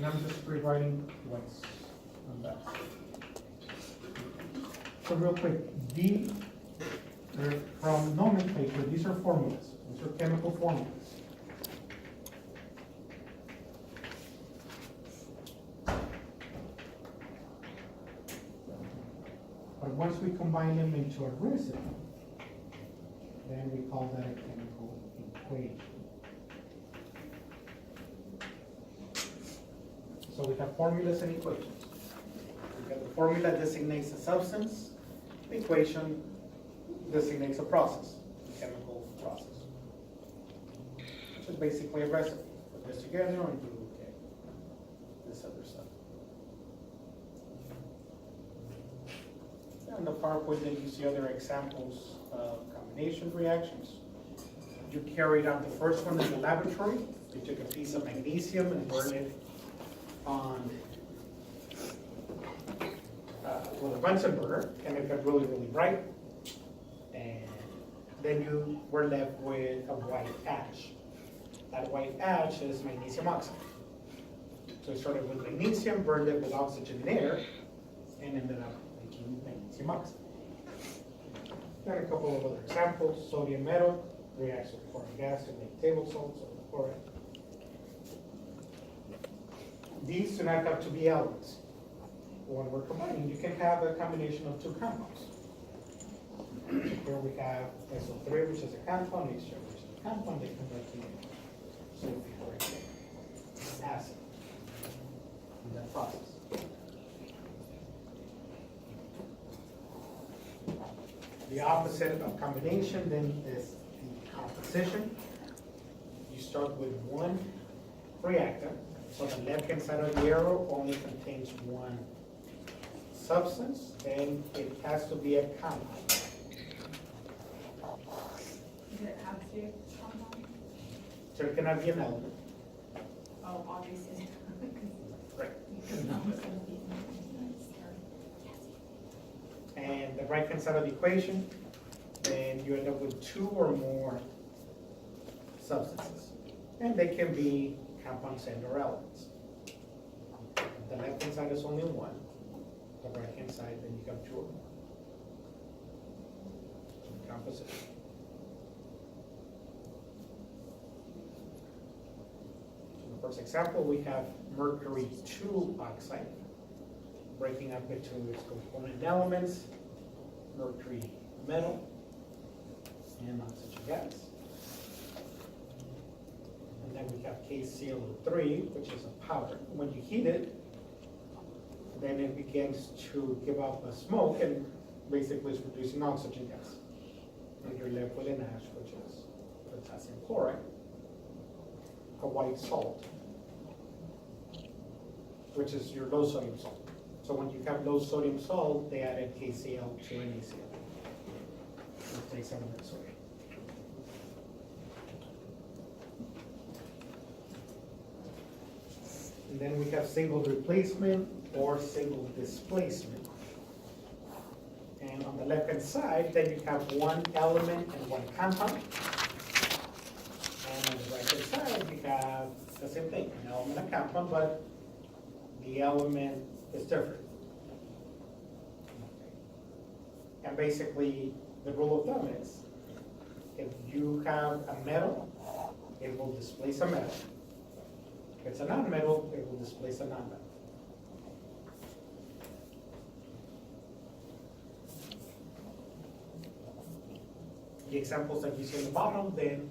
And I'm just rewriting what's on that. So real quick, they're from nomenclature, these are formulas. These are chemical formulas. But once we combine them into a recipe, then we call that a chemical equation. So we have formulas and equations. We have the formula designates a substance, the equation designates a process, a chemical process. Which is basically a recipe. Put this together and you get this other stuff. On the PowerPoint, then you see other examples of combination reactions. You carried out the first one in the laboratory. You took a piece of magnesium and burned it on with a Bunsen burner, and it got really, really bright. And then you were left with a white ash. That white ash is magnesium oxide. So you started with magnesium, burned it with oxygen and air, and ended up making magnesium oxide. Then a couple of other examples. Sodium metal reacts with chlorine gas to make table salt, sodium chloride. These do not have to be elements. When we're combining, you can have a combination of two compounds. Here we have SO3, which is a compound, H2, which is a compound. They convert to sulfuric acid in that process. The opposite of combination then is the composition. You start with one reactant. So the left-hand side of the arrow only contains one substance, and it has to be a compound. Does it have to be a compound? So it cannot be an element. Oh, obviously. Right. Because that was gonna be. And the right-hand side of the equation, then you end up with two or more substances. And they can be compounds and or elements. The left-hand side is only one. The right-hand side, then you have two or more. Composition. In the first example, we have mercury 2 oxide, breaking up into its component elements, mercury metal, and oxygen gas. And then we have KClO3, which is a powder. When you heat it, then it begins to give off a smoke and basically is producing oxygen gas. And you're left with an ash, which is potassium chloride, a white salt, which is your low sodium salt. So when you have low sodium salt, they added KCl to NaCl. Replace some of that sodium. And then we have single replacement or single displacement. And on the left-hand side, then you have one element and one compound. And on the right-hand side, you have the same thing, an element and a compound, but the element is different. And basically, the rule of thumb is, if you have a metal, it will displace a metal. If it's a non-metal, it will displace a non-metal. The examples that you see on the bottom, then,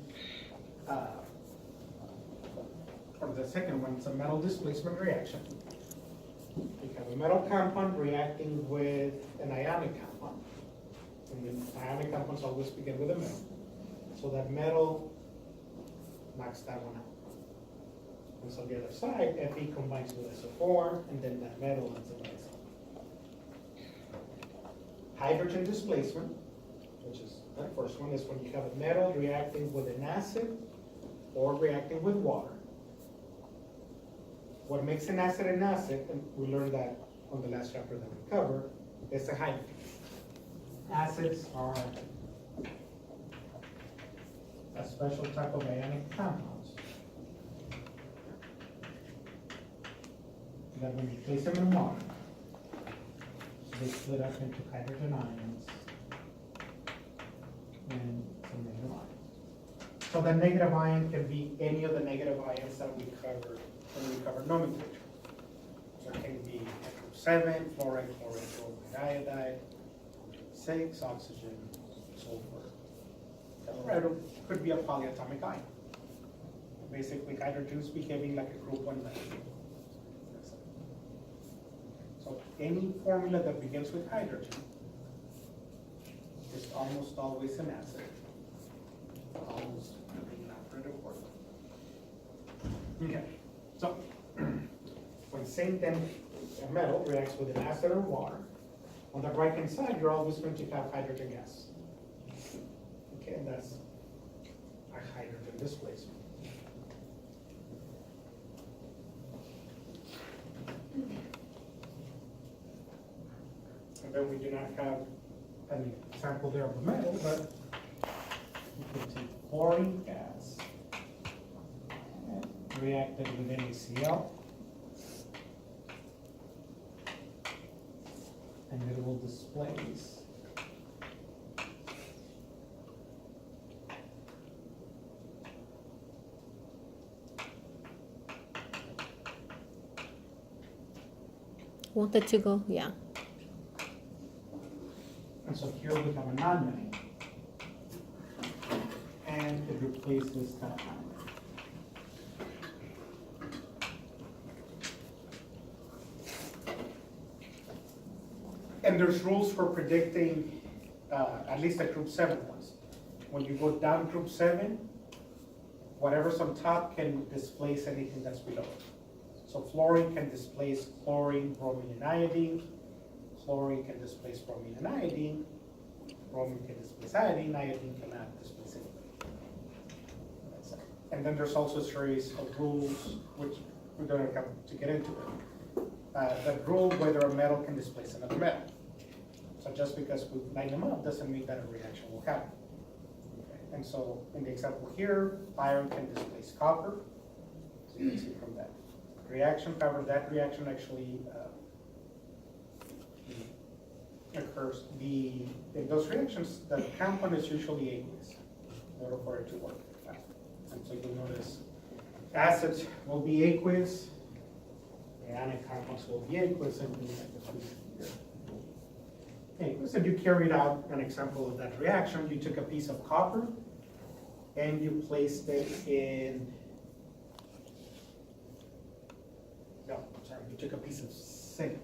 or the second one, it's a metal displacement reaction. You have a metal compound reacting with an ionic compound. And the ionic compounds always begin with a metal. So that metal knocks that one out. And so the other side, Fe combines with SO4, and then that metal ends up by itself. Hydrogen displacement, which is that first one, is when you have a metal reacting with an acid or reacting with water. What makes an acid, and we learned that on the last chapter that we covered, is the hydrogen. Acids are a special type of ionic compounds. that when you place them in water, they split up into hydrogen ions and some negative ions. So the negative ion can be any of the negative ions that we covered when we covered nomenclature. So it can be group 7, fluoride, chloride, bromide, iodide, 6, oxygen, sulfur. Or it could be a polyatomic ion. Basically, hydrogens behaving like a group 1 metal. So any formula that begins with hydrogen is almost always an acid. Almost an operative word. Okay, so when zinc then a metal reacts with an acid or water, on the right hand side you're always going to have hydrogen gas. Okay, and that's a hydrogen displacement. And then we do not have an example there of a metal, but we can take chlorine gas and react it with NaCl, and it will displace Want that to go? Yeah. and so here we have a non-metal, and it replaces that ion. And there's rules for predicting, at least the group 7 ones. When you go down group 7, whatever's on top can displace anything that's below it. So fluorine can displace chlorine, bromine, and iodine. Chlorine can displace bromine and iodine. Bromine can displace iodine. Iodine cannot displace anything. That's it. And then there's also a series of rules, which we don't have to get into it. That rule whether a metal can displace another metal. So just because we line them up doesn't mean that a reaction will happen. Okay. And so in the example here, iron can displace copper. So you can see from that reaction, however, that reaction actually occurs. In those reactions, the compound is usually aqueous in order for it to work. And so you'll notice acids will be aqueous, ionic compounds will be aqueous, and aqueous. And you carried out an example of that reaction. You took a piece of copper and you placed it in. No, sorry, you took a piece of zinc.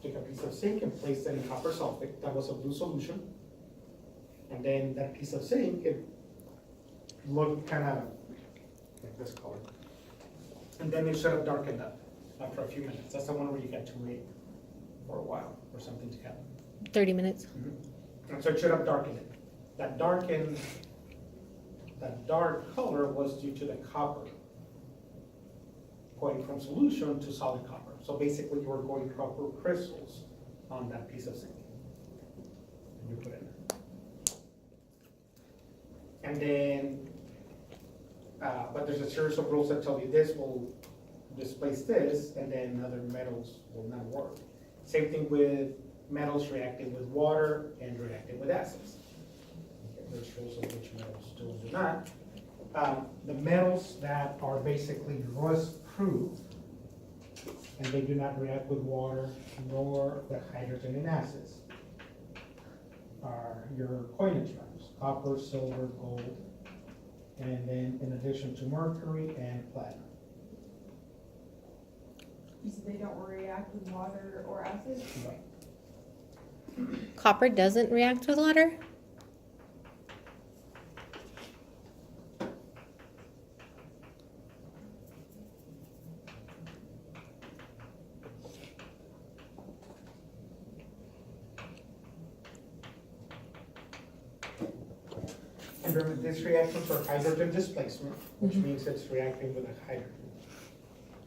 Took a piece of zinc and placed it in copper sulfate. That was a blue solution. And then that piece of zinc, it looked kind of like this color. And then it should have darkened up after a few minutes. That's the one where you got to wait for a while for something to happen. 30 minutes. Mm-hmm. And so it should have darkened it. That dark color was due to the copper going from solution to solid copper. So basically you were going copper crystals on that piece of zinc. And you put it in. And then, but there's a series of rules that tell you this will displace this, and then other metals will not work. Same thing with metals reacting with water and reacting with acids. Okay, there's rules of which metals do and do not. The metals that are basically rust-proof, and they do not react with water nor the hydrogen in acids, are your coinage metals: copper, silver, gold, and then in addition to mercury and platinum. You said they don't react with water or acid? Right. Copper doesn't react with water? And remember, these reactions are hydrogen displacement, which means it's reacting with a hydrogen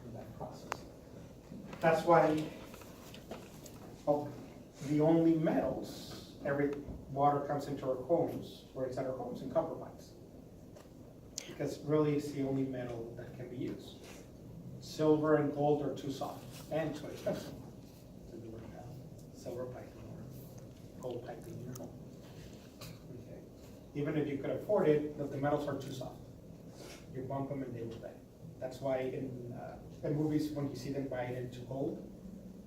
in that process. That's why the only metals, every water comes into our homes, where it's at our homes, in copper mines. Because really it's the only metal that can be used. silver and gold are too soft and too expensive to do with silver piping or gold piping in your home. Okay. Even if you could afford it, the metals are too soft. You bump them and they will bend. That's why in movies, when you see them bite into gold,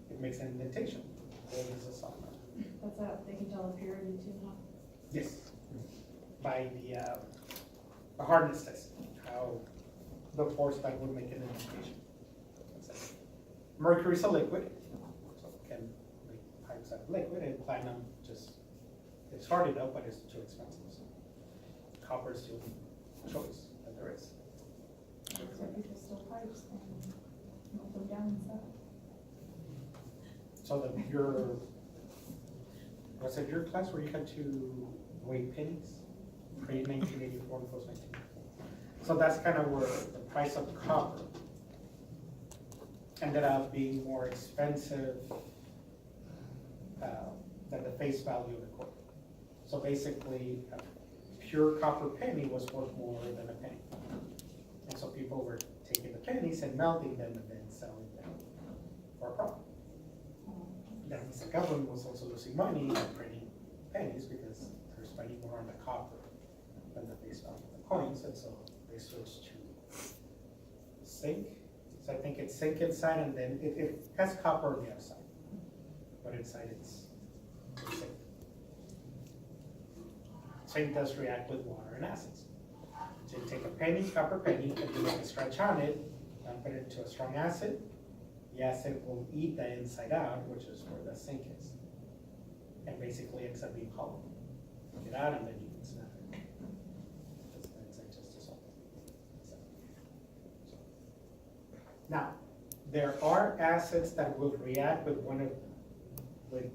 it makes an indentation. Gold is a soft metal. That's how they can tell the purity too, huh? Yes, by the hardness test, how the force that would make an indentation. Mercury is a liquid, so it can make pipes out of liquid, and platinum just, it's hard enough, but it's too expensive. So copper is the only choice that there is. So people still pipes and melt them down and stuff. So was it your class where you had to weigh pennies? Pre-1984 and post-1984. So that's kind of where the price of copper ended up being more expensive than the face value of the coin. So basically, a pure copper penny was worth more than a penny. And so people were taking the pennies and melting them and then selling them for a profit. That means the government was also losing money by printing pennies because they're spending more on the copper than the face value of the coins, and so they switched to zinc. So I think it's zinc inside, and then it has copper on the outside, but inside it's zinc. Zinc does react with water and acids. So you take a penny, copper penny, and you make a stretch on it, and put it into a strong acid. The acid will eat the inside out, which is where the zinc is, and basically ends up being hollow. Take it out, and then you can snap it. It's just dissolve. Now, there are acids that will react with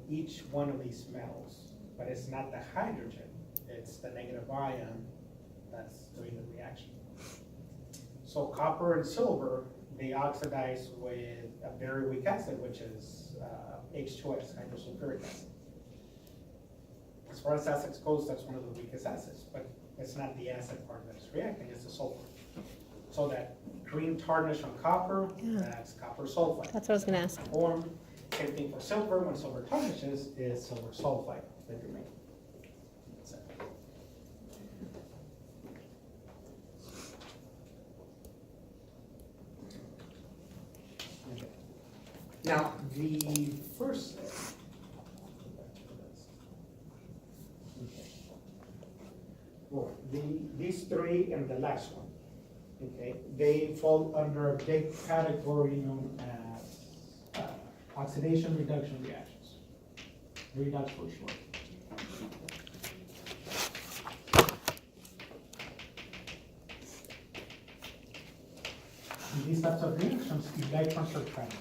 each one of these metals, but it's not the hydrogen, it's the negative ion that's doing the reaction. So copper and silver, they oxidize with a very weak acid, which is H2S, hydrosulfuric acid. As far as acids goes, that's one of the weakest acids, but it's not the acid part that's reacting, it's the sulfur. So that green tarnish on copper, that's copper sulfide. That's what I was gonna ask. Form, same thing for silver, when silver tarnishes, is silver sulfide that you're making. So. Okay. Now, the first step. Well, these three and the last one, okay, they fall under a big category known as oxidation reduction reactions. Redox for short. In these types of reactions, electrons are trapped.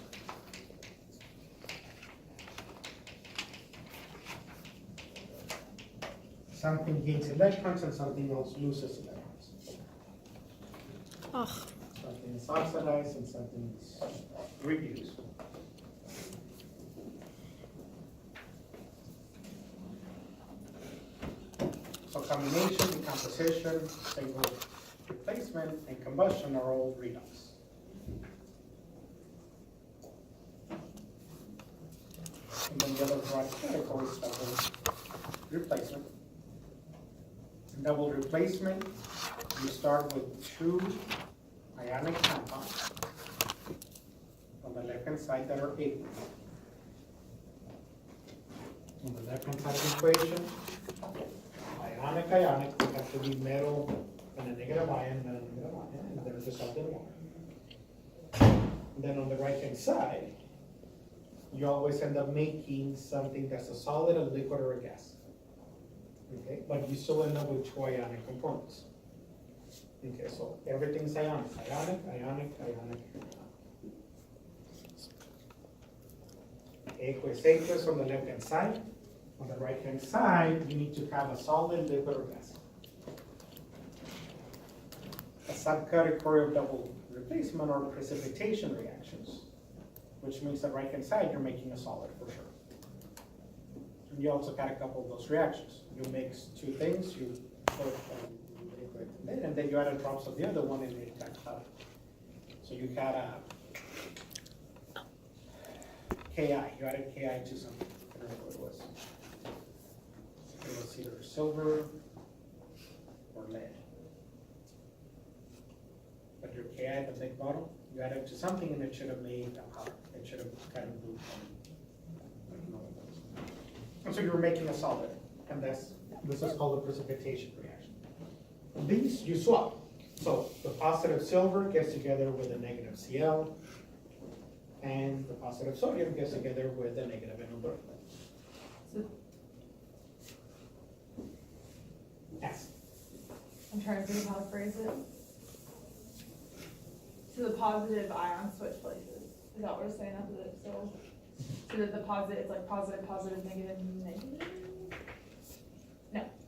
Something gains electrons and something else loses electrons. Oh, Something is oxidized and something is reduced. So combination, decomposition, stable replacement, and combustion are all redox. And then the other broad categories, double replacement. In double replacement, you start with two ionic compounds on the left-hand side that are equal. On the left-hand side of the equation, ionic, they have to be metal and a negative ion, and a negative ion, and they're dissolved in water. And then on the right-hand side, you always end up making something that's a solid, a liquid, or a gas. Okay, but you still end up with two ionic components. Okay, so everything's ionic, ionic, ionic, ionic, aqueous, aqueous on the left-hand side. On the right-hand side, you need to have a solid, liquid, or gas. A subcategory of double replacement are precipitation reactions, which means that right-hand side, you're making a solid for sure. And you also got a couple of those reactions. You mix two things, you put a liquid in it, and then you add drops of the other one and it got clouded. So you had a Ki, you added Ki to something, I don't know what it was. It was either silver or lead. But your Ki, the big bottle, you added to something and it should have made a powder, it should have kind of moved. I don't know what it was. And so you were making a solid, and this is called a precipitation reaction. These you swap. So the positive silver gets together with the negative Cl, and the positive sodium gets together with the negative NO3. So Yes. I'm trying to think of how to phrase it. So the positive ions switch places. Is that what we're saying after the so that the positive, it's like positive, positive, negative, negative?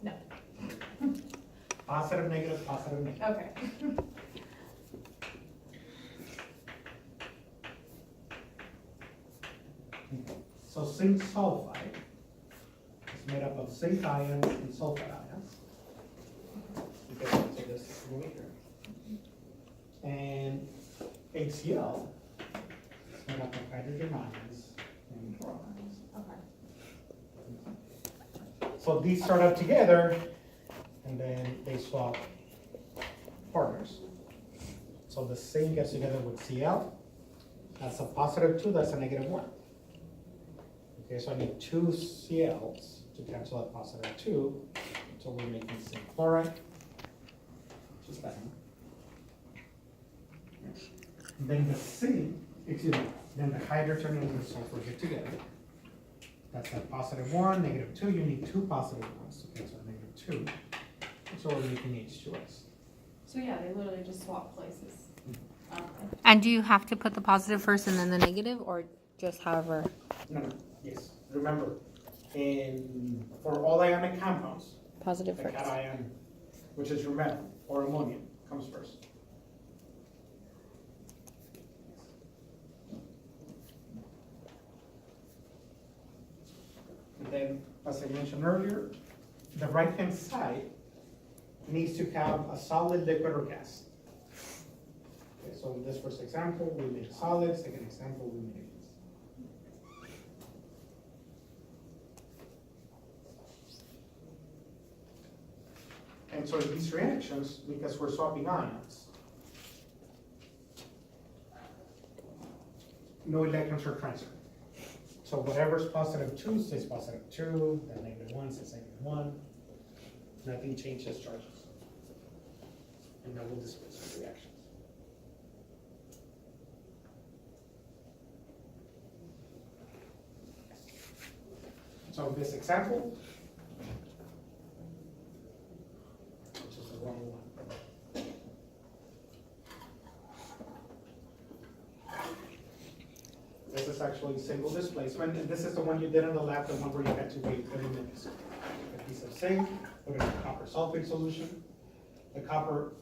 No. Positive, negative, positive, negative. Okay. So zinc sulfide is made up of zinc ions and sulfide ions. You get into this over here. And HCl is made up of hydrogen ions and chlorine ions. Okay. So these start up together, and then they swap partners. So the zinc gets together with Cl. That's a positive 2, that's a negative 1. Okay, so I need 2 Cls to cancel that positive 2. So we're making zinc chloride, just that one. And then the zinc, then the hydrogen and the sulfur get together. That's a positive 1, negative 2. You need 2 positive ones to cancel negative 2. So we're making H2S. So yeah, they literally just swap places. Okay. And do you have to put the positive first and then the negative, or just however? No, yes. Remember, for all ionic compounds, Positive the first. cation, which is your metal or ammonium, comes first. And then, as I mentioned earlier, the right-hand side needs to have a solid, liquid, or gas. Okay, so in this first example, we made a solid. Second example, we made a gas. And so in these reactions, because we're swapping ions, no electrons are transferred. So whatever's positive 2 stays positive 2, that negative 1 stays negative 1. Nothing changes charges. And that will displace the reactions. So in this example, which is the wrong one. This is actually single displacement, and this is the one you did on the lab, the one where you had to wait 30 minutes. A piece of zinc, put it in a copper sulfate solution.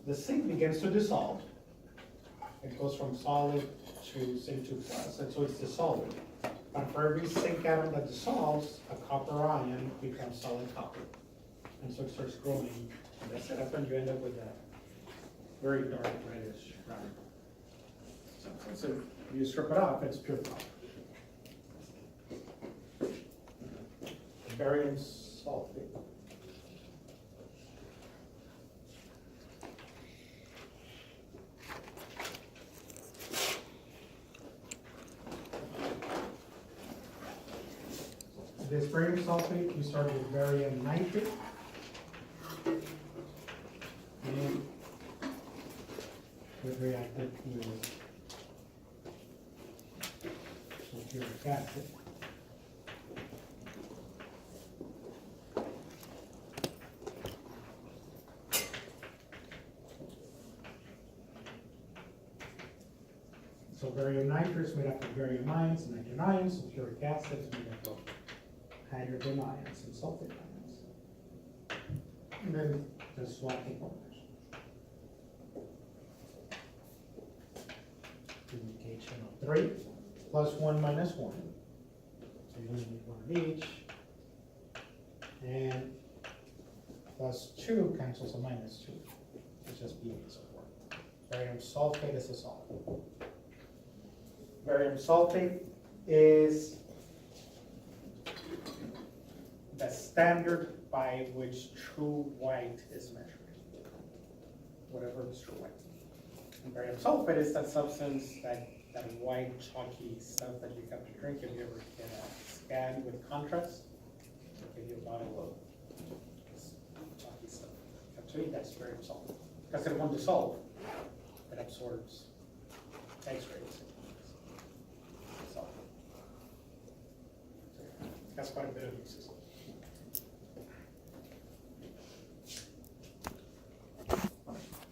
The zinc begins to dissolve. It goes from solid to zinc 2 plus, and so it's dissolving. But for every zinc atom that dissolves, a copper ion becomes solid copper. And so it starts growing in the setup, and you end up with that very dark reddish brown. So you strip it off, it's pure copper. Barium sulfate. This barium sulfate, you start with barium nitrate. And it reacted with sulfuric acid. So barium nitrate is made up of barium ions and nitrogen ions. Sulfuric acid is made up of hydrogen ions and sulfate ions. And then just swap the partners. Indication of 3 plus 1 minus 1. So you only need 1 of each. And plus 2 cancels a minus 2. It's just being so forth. Barium sulfate is a solid. Barium sulfate is the standard by which true white is measured. Whatever is true white. And barium sulfate is that substance, that white chalky stuff that you have to drink if you ever get a scan with contrast. They'll give you a bottle of this chalky stuff. Actually, that's barium sulfate. Because it won't dissolve. It absorbs X-rays. So, that's quite a bit of uses.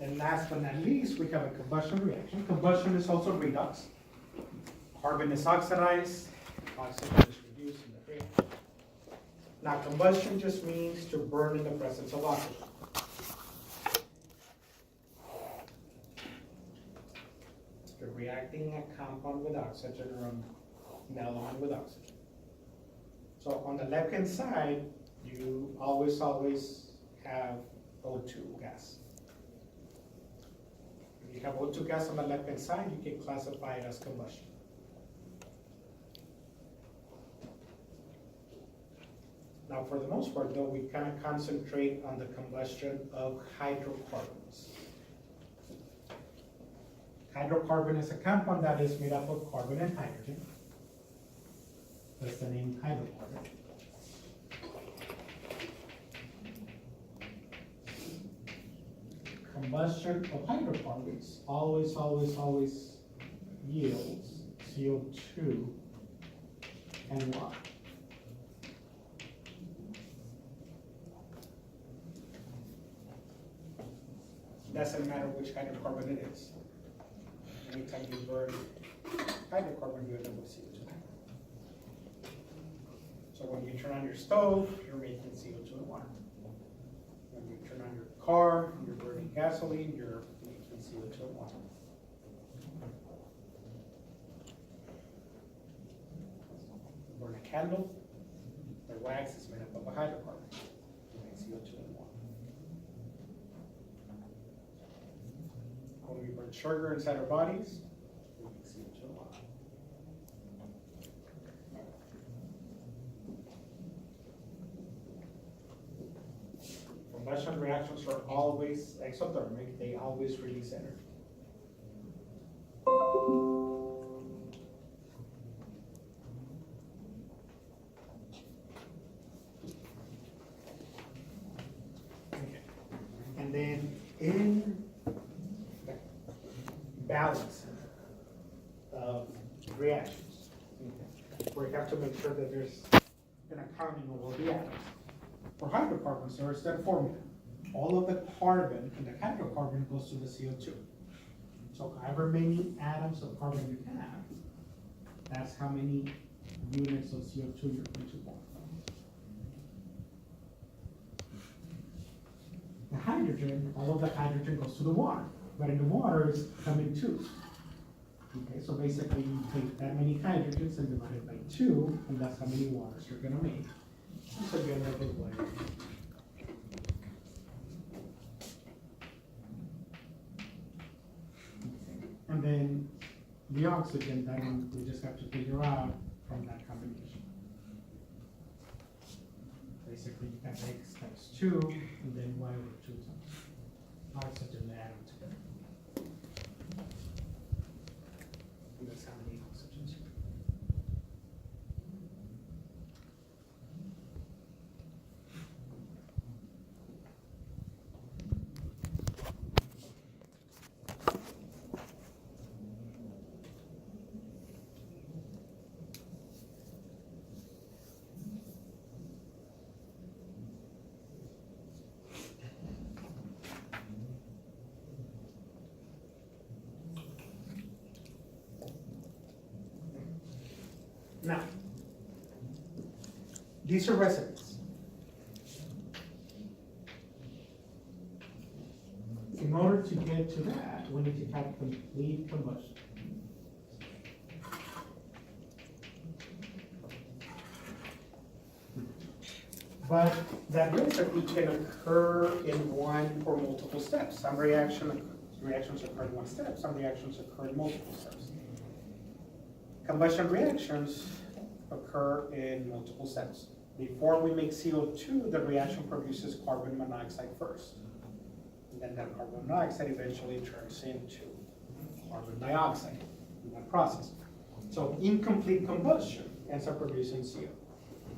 And last but not least, we have a combustion reaction. Combustion is also redox. Carbon is oxidized, oxygen is reduced in the reaction. Now, combustion just means to burn in the presence of oxygen. You're reacting a compound with oxygen or an element with oxygen. So on the left-hand side, you always have O2 gas. If you have O2 gas on the left-hand side, you can classify it as combustion. Now, for the most part, though, we kind of concentrate on the combustion of hydrocarbons. Hydrocarbon is a compound that is made up of carbon and hydrogen. That's the name hydrocarbon. Combustion of hydrocarbons always yields CO2 and water. Doesn't matter which hydrocarbon it is. Anytime you burn hydrocarbon, you end up with CO2. So when you turn on your stove, you're making CO2 and water. When you turn on your car, you're burning gasoline, you're making CO2 and water. You burn a candle, the wax is made up of a hydrocarbon. You make CO2 and water. When we burn sugar inside our bodies, we make CO2 and water. Combustion reactions are always exothermic, they always release energy. Okay. And then in the balance of reactions, we have to make sure that there's an accounting of all the atoms. For hydrocarbons, there is that formula. All of the carbon in the hydrocarbon goes to the CO2. So however many atoms of carbon you have, that's how many units of CO2 you're going to want. The hydrogen, all of the hydrogen goes to the water, but in the water is coming too. Okay, so basically you take that many hydrogens and divide it by 2, and that's how many waters you're gonna make. So you end up with water. And then the oxygen, that one we just have to figure out from that combination. Basically, you have X times 2, and then Y over 2 times oxygen atom together. And that's how many oxygens. Now, these are recipes. In order to get to that, we need to have complete combustion. But that recipe can occur in one or multiple steps. Some reactions occur in one step, some reactions occur in multiple steps. Combustion reactions occur in multiple steps. Before we make CO2, the reaction produces carbon monoxide first. And then that carbon monoxide eventually turns into carbon dioxide in that process. So incomplete combustion ends up producing CO,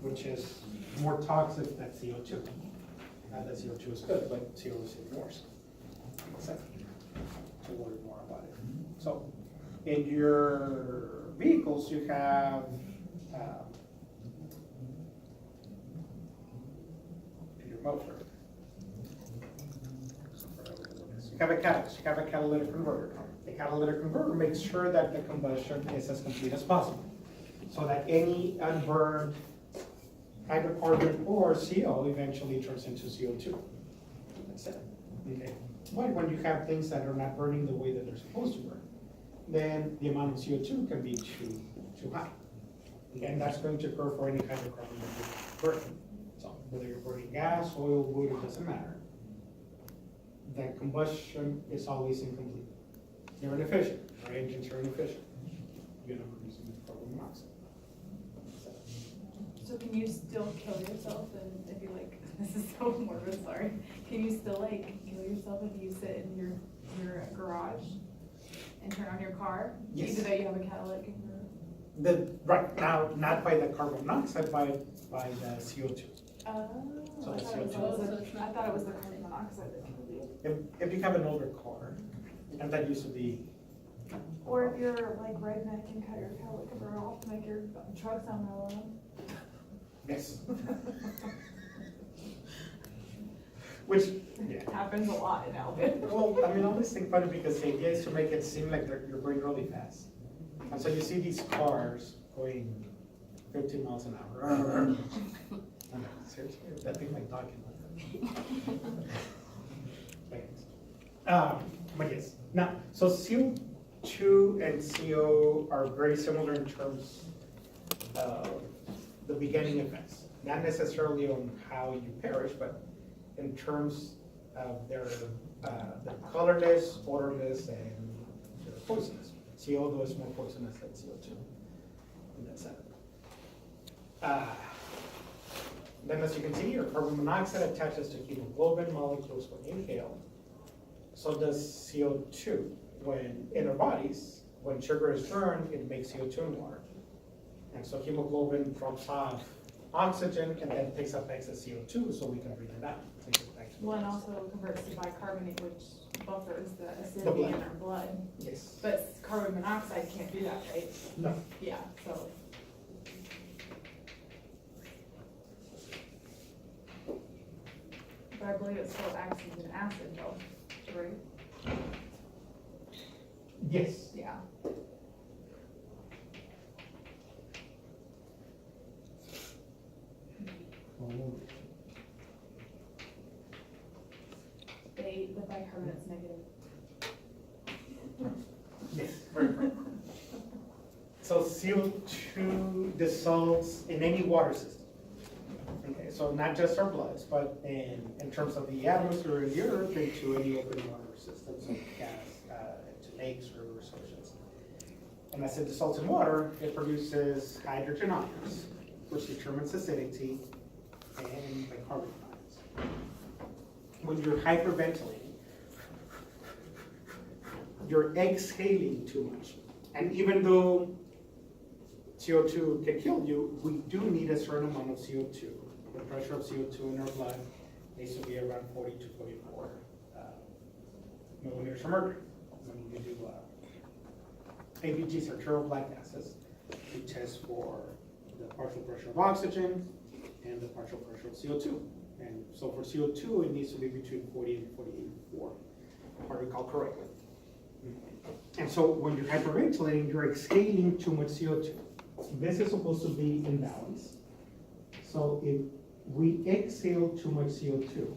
which is more toxic than CO2. That CO2 is good, but CO is even worse. So worry more about it. So in your vehicles, you have in your motor, you have a catalyst, you have a catalytic converter. The catalytic converter makes sure that the combustion is as complete as possible, so that any unburned hydrocarbon or CO eventually turns into CO2. That's it. Okay. But when you have things that are not burning the way that they're supposed to burn, then the amount of CO2 can be too high. And that's going to occur for any hydrocarbon that you're burning. So whether you're burning gas, oil, wood, it doesn't matter. The combustion is always incomplete. You're inefficient. Our engines are inefficient. You're not producing carbon monoxide. So can you still kill yourself and if you like, this is so morbid, sorry. Can you still like kill yourself if you sit in your garage and turn on your car? Yes. Even though you have a catalytic converter? Right now, not by the carbon monoxide, by the CO2. Oh, So I it's thought it CO2. was the carbon monoxide that killed you. If you have an older car, and that used to be, Or if you're like redneck and cut your catalytic converter off to make your truck sound real loud. yes. Which, yeah. Happens a lot in Alvin. Well, I mean, I always think funny because the idea is to make it seem like you're going really fast. And so you see these cars going 50 miles an hour. I'm like, seriously, that thing like talking like that. But yes, now, so CO2 and CO are very similar in terms of the beginning effects. Not necessarily on how you perish, but in terms of their colorless, odorless, and they're poisonous. CO though is more poisonous than CO2 in that sense. Then as you can see here, carbon monoxide attaches to hemoglobin molecules when inhaled. So does CO2. When in our bodies, when sugar is burned, it makes CO2 in water. And so hemoglobin drops off oxygen and then takes up excess CO2 so we can breathe it out. Well, and also converts to bicarbonate, which buffers the The acidity blood. in our blood. Yes. But carbon monoxide can't do that, right? No. Yeah, so. But I believe it still acts as an acid though, right? Yes. Yeah. The bicarbonate's negative. Yes. Right. So CO2 dissolves in any water system. Okay, so not just our bloods, but in terms of the atmosphere of the earth, into any open water systems, like gas, into lakes, rivers, oceans. And as it dissolves in water, it produces hydrogen ions, which determines acidity, and bicarbonate ions. When you're hyperventilating, you're exhaling too much. And even though CO2 can kill you, we do need a certain amount of CO2. The pressure of CO2 in our blood needs to be around 40 to 44 millimeters of mercury. When you do ABGs, arterial blood gases, we test for the partial pressure of oxygen and the partial pressure of CO2. And so for CO2, it needs to be between 40 and 48, if I recall correctly. And so when you're hyperventilating, you're exhaling too much CO2. This is supposed to be in balance. So if we exhale too much CO2,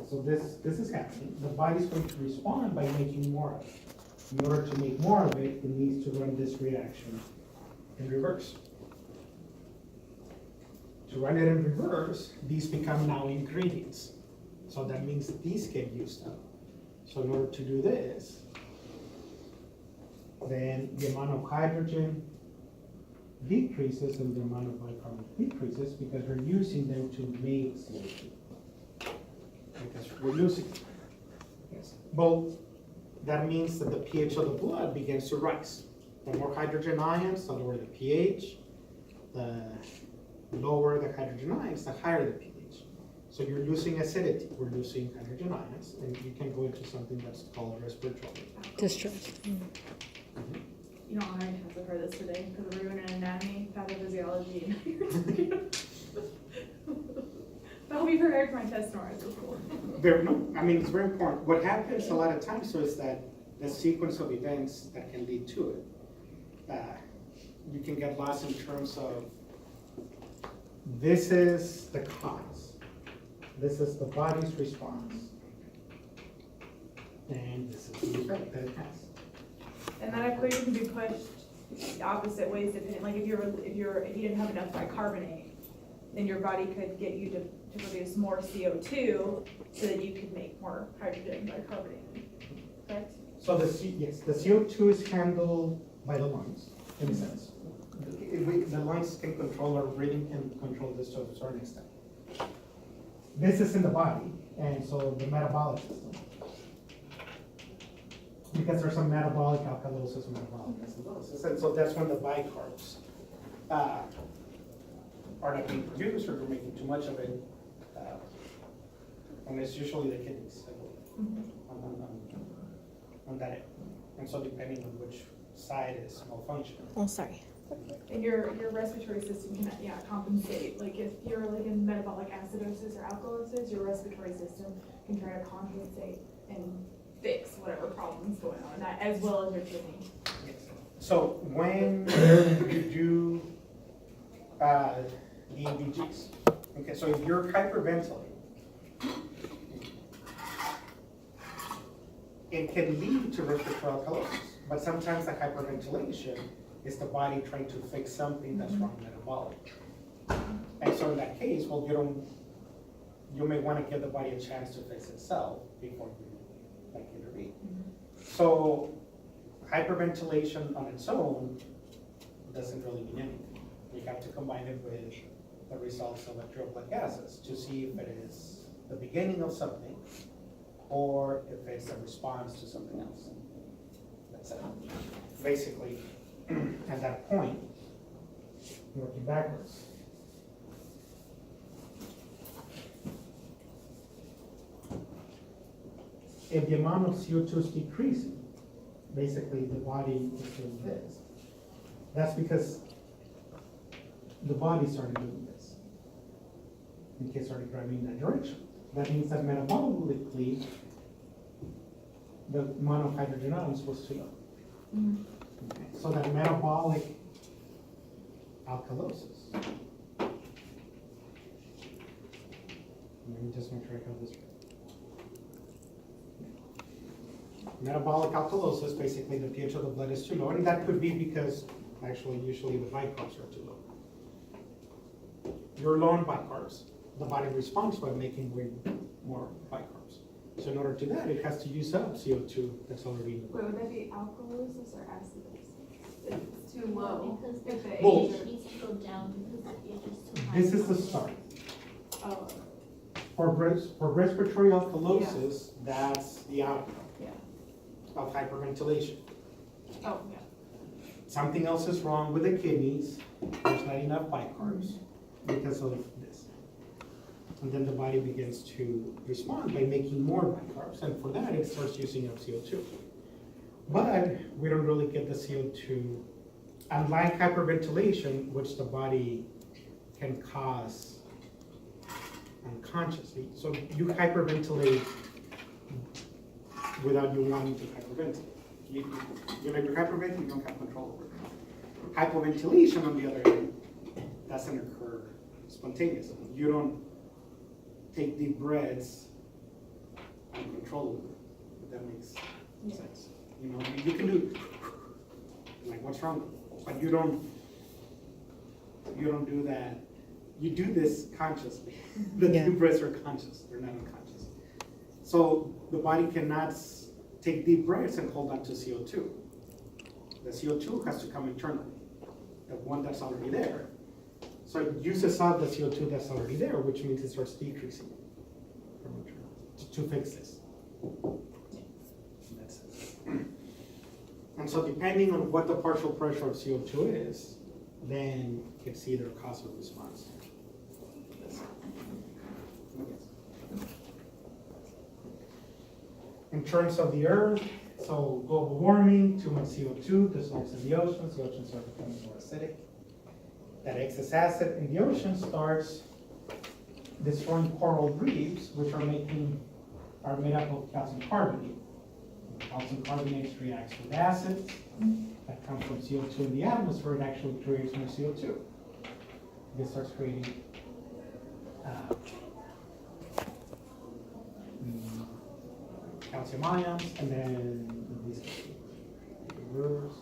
so this is happening, the body's going to respond by making more of it. In order to make more of it, it needs to run this reaction in reverse. To run it in reverse, these become now ingredients. So that means these get used up. So in order to do this, then the amount of hydrogen decreases and the amount of bicarbonate decreases because we're using them to make CO2. Because we're losing. Yes. Well, that means that the pH of the blood begins to rise. The more hydrogen ions, the lower the pH. The lower the hydrogen ions, the higher the pH. So you're losing acidity, we're losing hydrogen ions, and you can go into something that's called respiratory Distress. You know, I have heard this today because we were in anatomy, pathophysiology, and I'll be prepared for my test tomorrow at school. It's very important. What happens a lot of times so is that the sequence of events that can lead to it, you can get lost in terms of this is the cause, this is the body's response, and this is the effect that it has. And that equation can be pushed opposite ways depending, like if you didn't have enough bicarbonate, then your body could get you to produce more CO2 so that you could make more hydrogen bicarbonate, correct? So the CO2 is handled by the lungs, in a sense. The lungs can control, or breathing can control this to a certain extent. This is in the body, and so the metabolic system. Because there's some metabolic alkalosis and metabolic acidosis, and so that's when the bicarbs are not being produced, or you're making too much of it, and it's usually the kidneys on that end. And so depending on which side is malfunctioning. Oh, sorry. And your respiratory system can, compensate. Like if you're like in metabolic acidosis or alkalosis, your respiratory system can try to compensate and fix whatever problem's going on, that as well as your kidney. Yes. So when you do the EVGs, okay, so if you're hyperventilating, it can lead to respiratory alkalosis, but sometimes the hyperventilation is the body trying to fix something that's wrong metabolic. And so in that case, well, you may want to give the body a chance to fix itself before you intervene. So hyperventilation on its own doesn't really mean anything. You have to combine it with the results of droplet gases to see if it is the beginning of something or if it's a response to something else. That's it. Basically, at that point, working backwards. If the amount of CO2 is decreasing, basically the body is doing this. That's because the body started doing this. And it started driving in that direction. That means that metabolically, the amount of hydrogen ions was too low. Okay. So that metabolic alkalosis. Let me just make sure I have this right. Metabolic alkalosis, basically the pH of the blood is too low, and that could be because actually usually the bicarbs are too low. You're low on bicarbs, the body responds by making way more bicarbs. So in order to do that, it has to use up CO2 that's already. Wait, would that be alkalosis or acidosis? It's too low. Because If the Both. it needs to go down because the pH is too high. This is the start. Oh, For respiratory alkalosis, that's the outcome yeah. of hyperventilation. Oh, yeah. Something else is wrong with the kidneys, there's not enough bicarbs because of this. And then the body begins to respond by making more bicarbs, and for that it starts using up CO2. But we don't really get the CO2, unlike hyperventilation, which the body can cause unconsciously. So you hyperventilate without you wanting to hyperventilate. You know, you're hyperventilating, you don't have control over it. Hypoventilation, on the other hand, doesn't occur spontaneously. You don't take deep breaths uncontrollably, if that makes sense. You know, you can do, like, what's wrong? But you don't do that. You do this consciously. The deep breaths are conscious, they're not unconscious. So the body cannot take deep breaths and hold on to CO2. the CO2 has to come internally, the one that's already there. So it uses up the CO2 that's already there, which means it starts decreasing from internal to fix this. That's it. And so depending on what the partial pressure of CO2 is, then it's either cause or response. That's it. In terms of the Earth, so global warming, too much CO2 dissolves in the oceans start becoming more acidic. That excess acid in the ocean starts destroying coral reefs, which are made up of calcium carbonate. Calcium carbonate reacts with acids that come from CO2 in the atmosphere. It actually creates more CO2. This starts creating calcium ions, and then these reverse.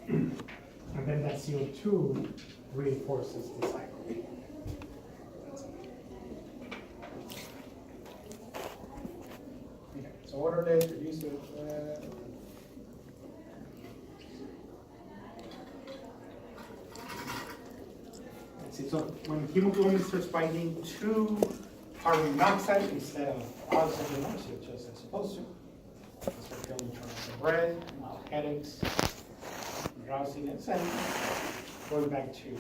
And then that CO2 reinforces the cycle. Okay, so order this, reduce it. Let's see, so when hemoglobin starts binding to carbon monoxide instead of oxygen, it's just as supposed to. That's what feeling turns to red, mild headaches, drowsiness, and going back to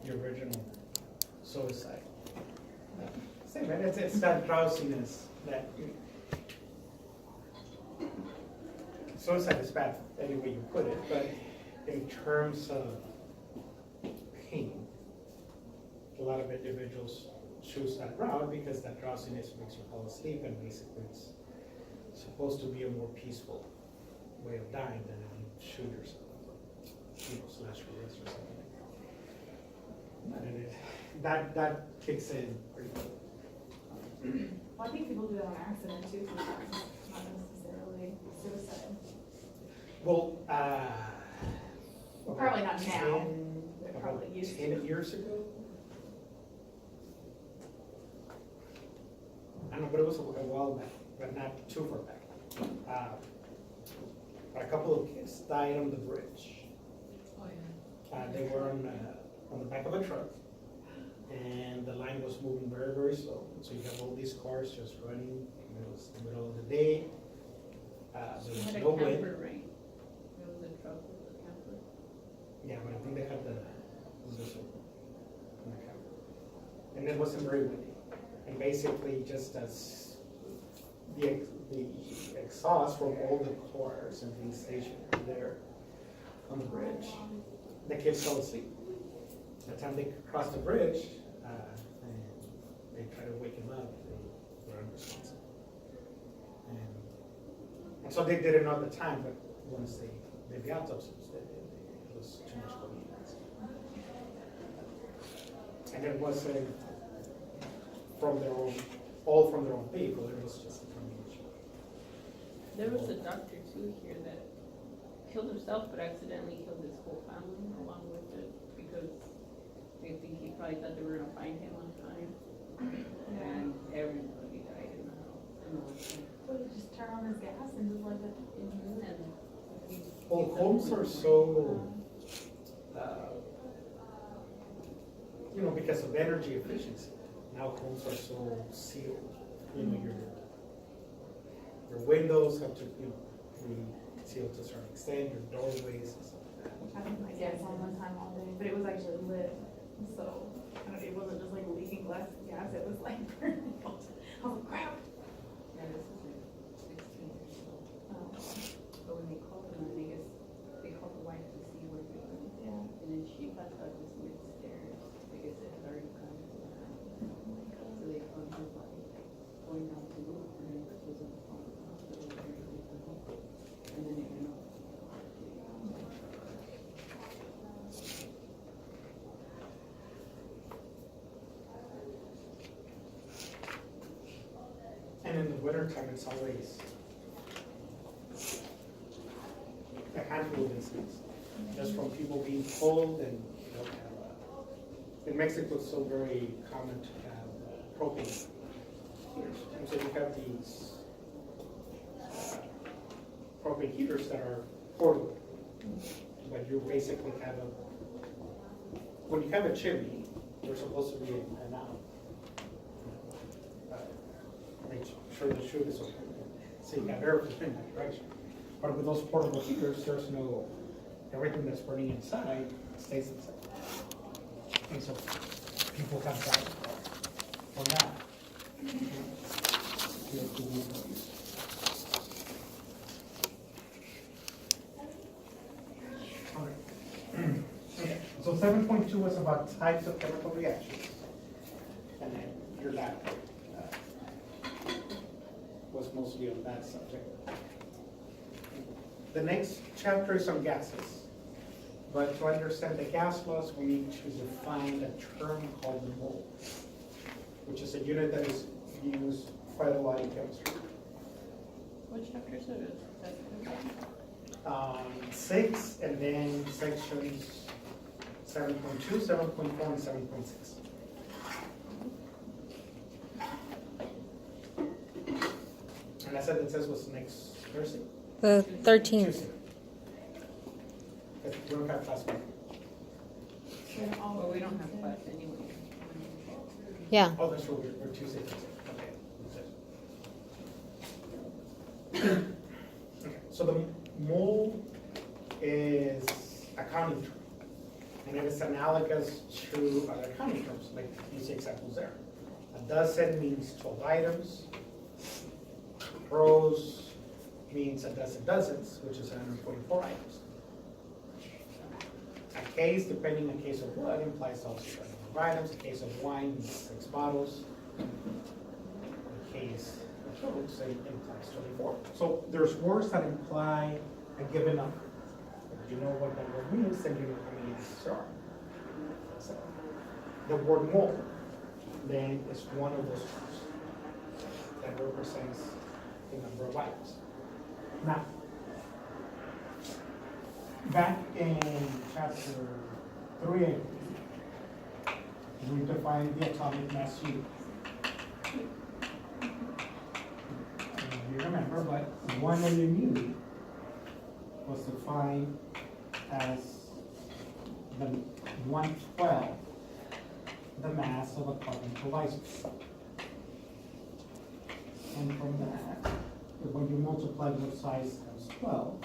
the original suicide. Same, right? It's that drowsiness that suicide is bad any way you put it, but in terms of pain, a lot of individuals choose that route because that drowsiness makes you fall asleep, and basically it's supposed to be a more peaceful way of dying than if you shoot yourself, slash your wrist or something like that. That kicks in pretty quick. Well, I think people do that on accident too, sometimes, not necessarily suicide. Well, Probably not now, 10, but about probably used to. 10 years ago. I don't know, but it was a while back, but not too far back. But a couple of kids died on the bridge. Oh, yeah. They were on the back of a truck, and the line was moving very, very slow. So you have all these cars just running, and it was the middle of the day. There They was had a no wind. camper, right? It was a truck with a camper. Yeah, but I think they had the camera. And it wasn't very windy. And basically, just as the exhaust from all the cars and being stationed there on the bridge, the kids fell asleep. By the time they crossed the bridge, and they tried to wake him up, they were unresponsive. And so they did it not at the time, but once they did the autopsies, it was too much for me. And it wasn't from their own, all from their own vehicle, it was just a combination. There was a doctor too here that killed himself, but accidentally killed his whole family along with it because they think he probably thought they were gonna find him on time. And everybody died in the house. So you just turn on his gas and just let it. Well, homes are so, because of energy efficiency, now homes are so sealed. Your windows have to, be sealed to a certain extent, your doorways and stuff like that. I think my gas on one time all day, but it was actually lit, so it wasn't just like leaking gas, it was like burning. I was like, crap. Yeah, this is like 16 years old. Oh, But when they called him, I guess they called the wife to see what they were. yeah. And then she passed out just mid-stairs. I guess it had already gone into the house. So they found her body going down to move, and then it was on the phone with the hospital. And then it went off. And in the wintertime, it's always a handful of incidents, just from people being cold and have in Mexico, it's still very common to have propane heaters. And so you have these propane heaters that are portable. But you basically have when you have a chimney, there's supposed to be an out. Make sure the chute is open, so you have air in that direction. But with those portable heaters, there's no, everything that's burning inside stays inside. And so people have died from that. Okay, so 7.2 was about types of chemical reactions. And then your lab was mostly on that subject. The next chapter is on gases. But to understand the gas laws, we need to define a term called the mole, which is a unit that is used quite a lot in chemistry. What chapter is it? 6, and then sections 7.2, 7.4, and 7.6. And I said that this was next Thursday. The 13th. Tuesday. Because we don't have class Monday. Well, we don't have class anyway. Yeah. Oh, that's true, we're Tuesday, Thursday. Okay. Okay, so the mole is a counting term, and it is analogous to other counting terms, like you see examples there. A dozen means 12 items. Rows means a dozen dozens, which is 144 items. A case, depending on case of what, implies also a number of items. A case of wine means 6 bottles. A case of fruit, say, implies 24. So there's words that imply a given number. If you know what that word means, then you know how many items there are. So the word mole then is one of those terms that represents the number of items. Now, back in chapter 3, we defined the atomic mass unit. You remember, but one AMU was defined as the 1/12 the mass of a carbon isotope. And from that, when you multiply both sides times 12,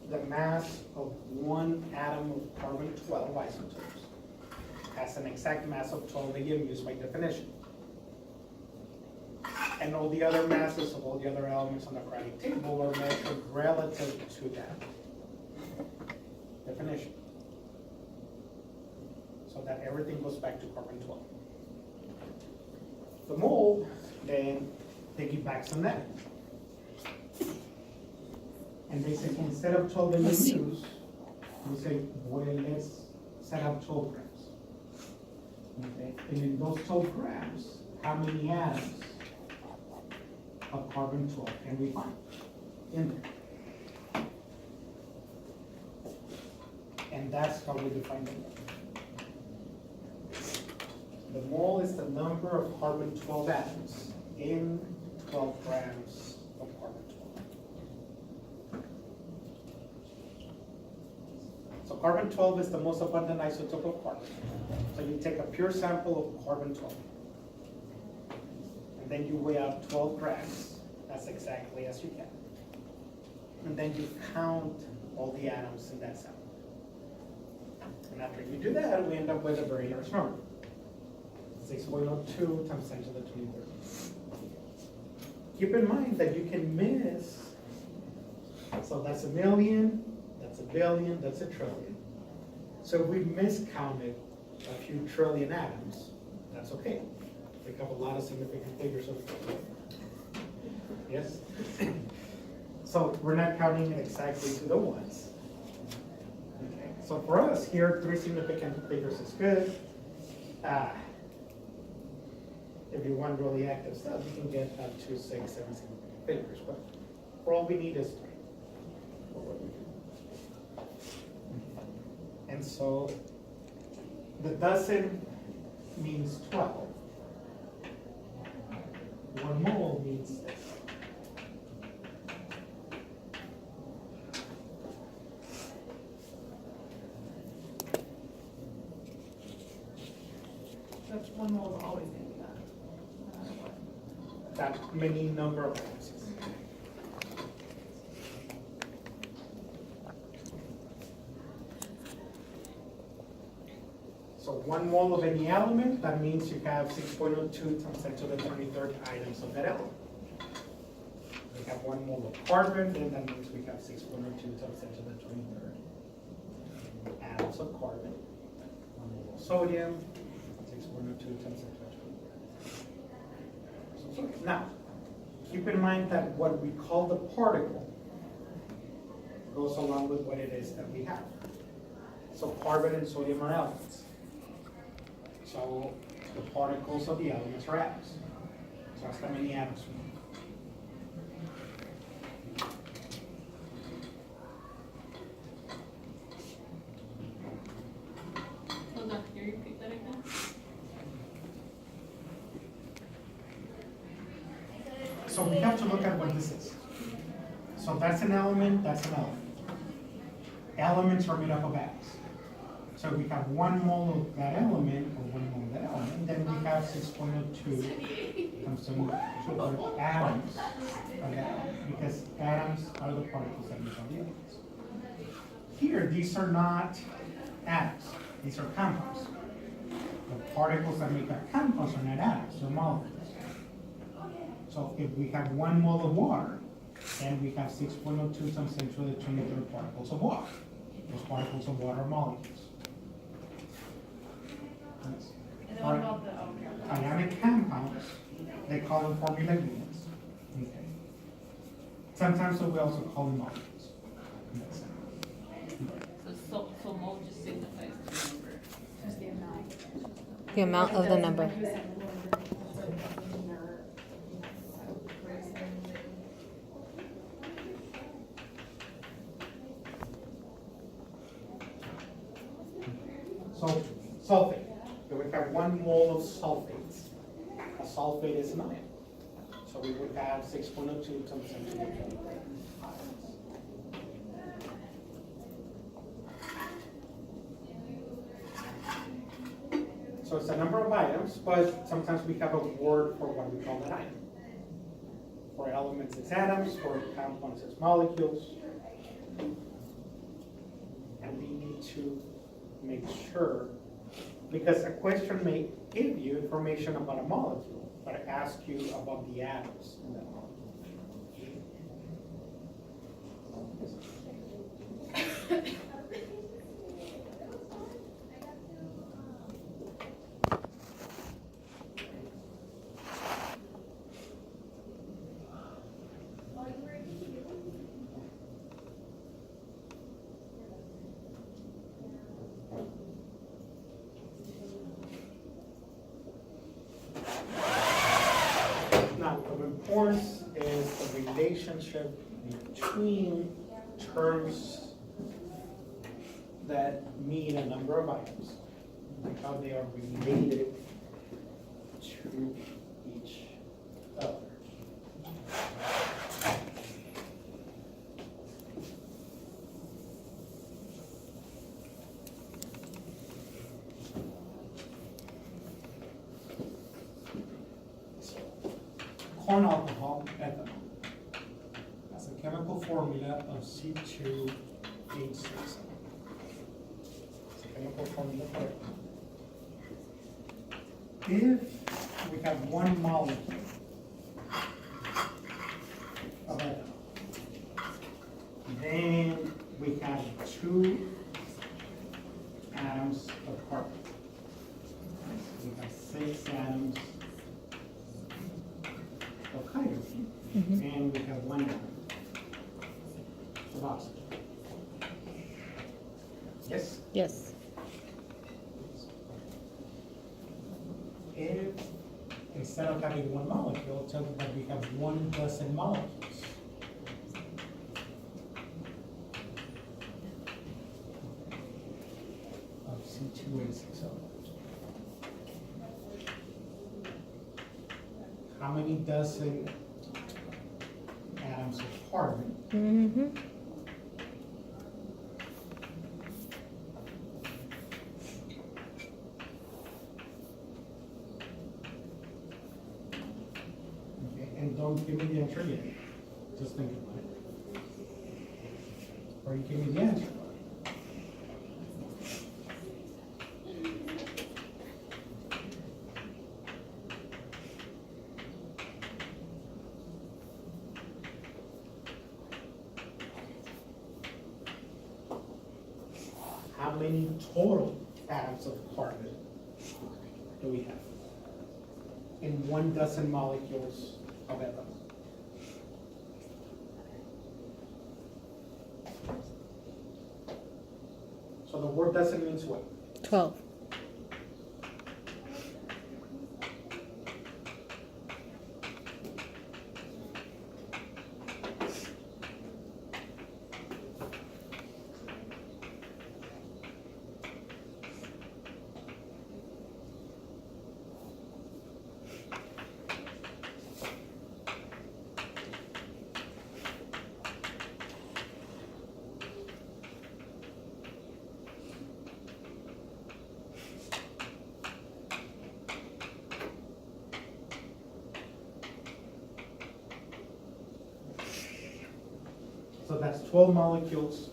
the mass of one atom of carbon-12 isotopes has an exact mass of 12 AMUs by definition. And all the other masses of all the other elements on the periodic table are measured relative to that definition. So that everything goes back to carbon-12. The mole then piggybacks on that. And they say, instead of 12 AMUs, we say, well, let's set up 12 grams. Okay? And in those 12 grams, how many atoms of carbon-12 can we find in there? And that's how we define the mole. The mole is the number of carbon-12 atoms in 12 grams of carbon-12. So carbon-12 is the most abundant isotope of carbon. So you take a pure sample of carbon-12, and then you weigh out 12 grams as exactly as you can. And then you count all the atoms in that sample. And after you do that, we end up with a very large number. 6.02 times 10 to the 23rd. Keep in mind that you can miss, so that's a million, that's a billion, that's a trillion. So if we miscounted a few trillion atoms, that's okay. We have a lot of significant figures of yes? So we're not counting it exactly to the ones. Okay. So for us here, 3 significant figures is good. If you want really active stuff, you can get up to 6, 7 significant figures, but for all we need is 3. So the dozen means 12. 1 mole means 6. So 1 mole is always gonna be that, no matter what. That many number of atoms. So 1 mole of any element, that means you have 6.02 times 10 to the 23rd items of that element. We have 1 mole of carbon, then that means we have 6.02 times 10 to the 23rd atoms of carbon. 1 mole of sodium, 6.02 times 10 to the 23rd. Now, keep in mind that what we call the particle goes along with what it is that we have. So carbon and sodium are elements. So the particles of the elements are atoms. So that's how many atoms we have. Hold on, can you repeat that again? So we have to look at what this is. So that's an element, that's an element. Elements are made up of atoms. So we have 1 mole of that element, or 1 mole of that element, then we have 6.02 times 10 to the atoms of that element, because atoms are the particles that make up the elements. Here, these are not atoms, these are compounds. The particles that make up compounds are not atoms, they're molecules. So if we have 1 mole of water, then we have 6.02 times 10 to the 23rd particles of water. Those particles of water are molecules. And then what about the, Ionic compounds, they call them formula units. Okay. Sometimes we also call them molecules. So mole just signifies the number. just the amount? The amount of the number. So sulfate, so we have 1 mole of sulfates. A sulfate is an ion. So we would have 6.02 times 10 to the 23rd. So it's a number of items, but sometimes we have a word for what we call that ion. For elements, it's atoms. For compounds, it's molecules. And we need to make sure, because a question may give you information about a molecule, but ask you about the atoms in that molecule. Now, of importance is the relationship between terms that mean a number of items, and how they are related to each other. Corn alcohol, ethanol, has a chemical formula of C2H6. It's a chemical formula for ethanol. If we have 1 molecule of ethanol, then we have 2 atoms of carbon. We have 6 atoms of hydrogen, and we have 1 atom of oxygen. Yes? Yes. If instead of having 1 molecule, tell them that we have 1 dozen molecules. 286. So how many dozen atoms of carbon? Mm-hmm. Okay, and don't give me the answer yet. Just think about it. Or you give me the answer. How many total atoms of carbon do we have in 1 dozen molecules of ethanol? So the word dozen means what? 12. So that's 12 molecules,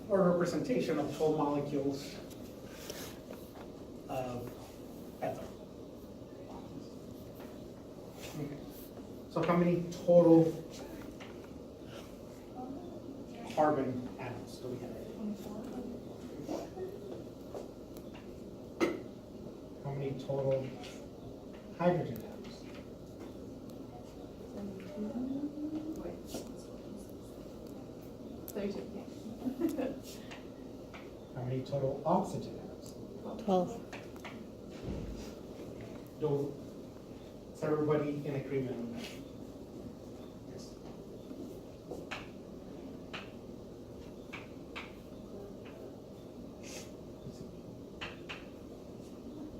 or representation of 12 molecules of ethanol. Okay. So how many total carbon atoms do we have? How many total hydrogen atoms? How many total oxygen atoms? 12. Is everybody in agreement on that? Yes.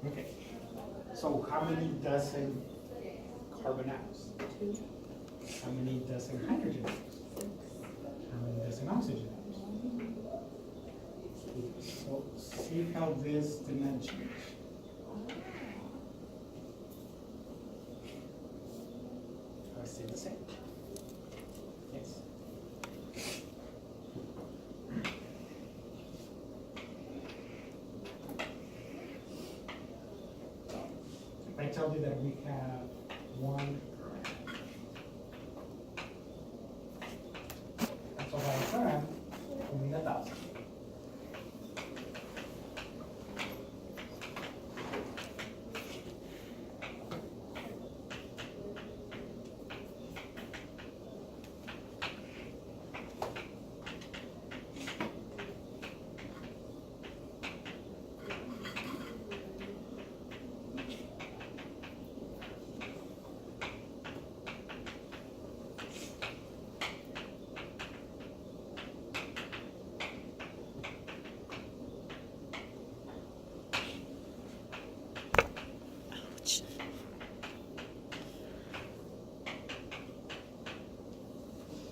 Okay. So how many dozen carbon atoms? 2, How many dozen hydrogen atoms? 6, How many dozen oxygen atoms? So see how this did not change. I stay the same. Yes. If I tell you that we have 1 gram, that's a 1 gram, we need 1,000.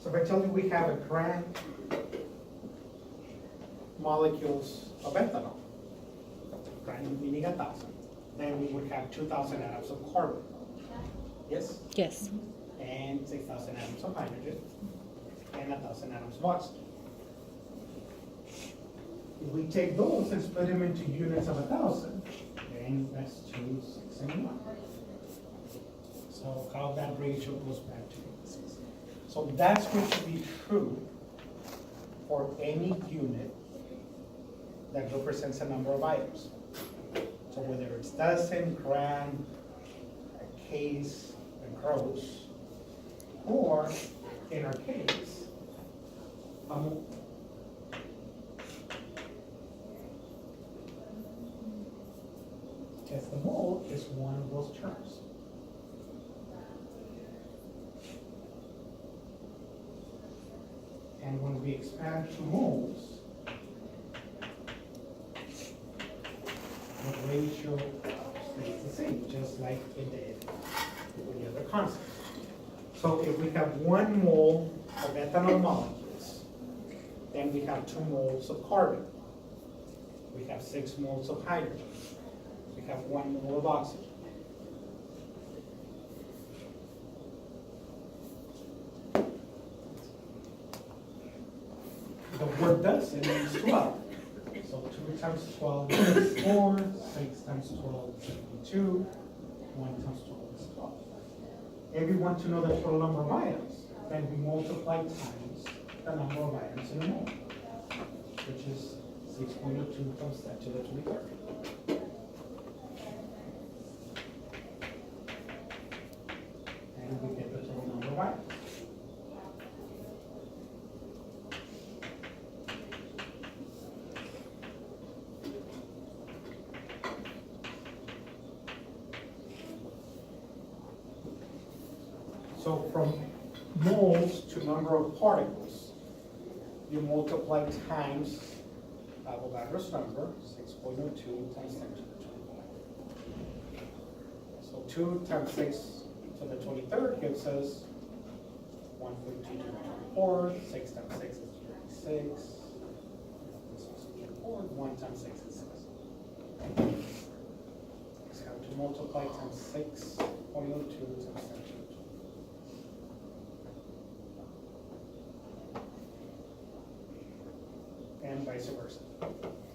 So if I tell you we have a gram molecules of ethanol, gram meaning 1,000, then we would have 2,000 atoms of carbon. Yes? Yes. And 6,000 atoms of hydrogen, and 1,000 atoms of oxygen. If we take those and split them into units of 1,000, then that's 2, 6, and 1. So how that ratio goes back to this. So that's going to be true for any unit that represents a number of items. So whether it's dozen, gram, a case, a gross, or in our case, a mole. Because the mole is one of those terms. And when we expand to moles, ratio stays the same, just like it did with the other concept. So if we have 1 mole of ethanol molecules, then we have 2 moles of carbon. We have 6 moles of hydrogen. We have 1 mole of oxygen. The work done is 12. So 2 times 12 is 4, 6 times 12 is 72, 1 times 12 is 12. If we want to know the total number of items, then we multiply times the number of items in a mole, which is 6.02 times 10 to the 23rd. And we get the total number of items. So from moles to number of particles, you multiply times Avogadro's number, 6.02 times 10 to the 25. So 2 times 6 to the 23rd gives us 142 to the 24. 6 times 6 is 36. This is 24. 1 times 6 is 6. So I have to multiply times 6.02 times 10 to the 25. And vice versa.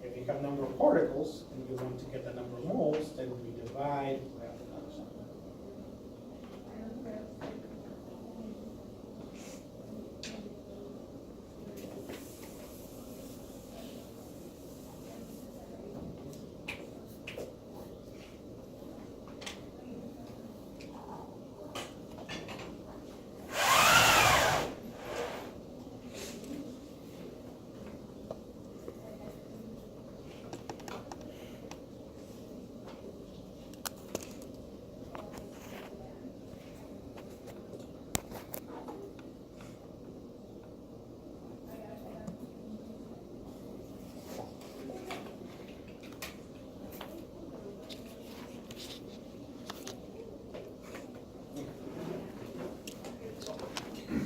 If you have number of particles and you want to get the number of moles, then we divide by Avogadro's number.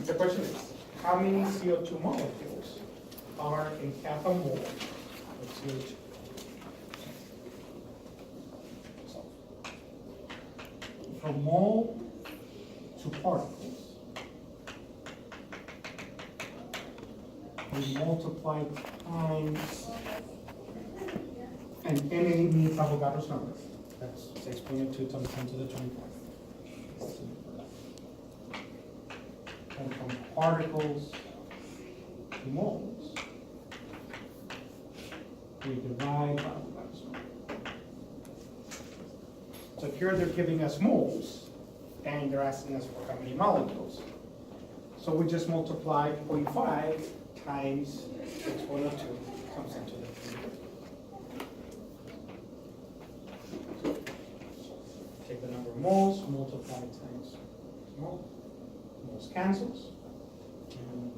The question is, how many CO2 molecules are in half a mole of CO2? So, from mole to particles, we multiply times, and NA means Avogadro's number. That's 6.2 times 10 to the 25. And from particles to moles, we divide by Avogadro's number. So here they're giving us moles, and they're asking us for how many molecules. So we just multiply 0.5 times 6.02 comes into the 3. Take the number of moles, multiply times mole. Moles cancels. And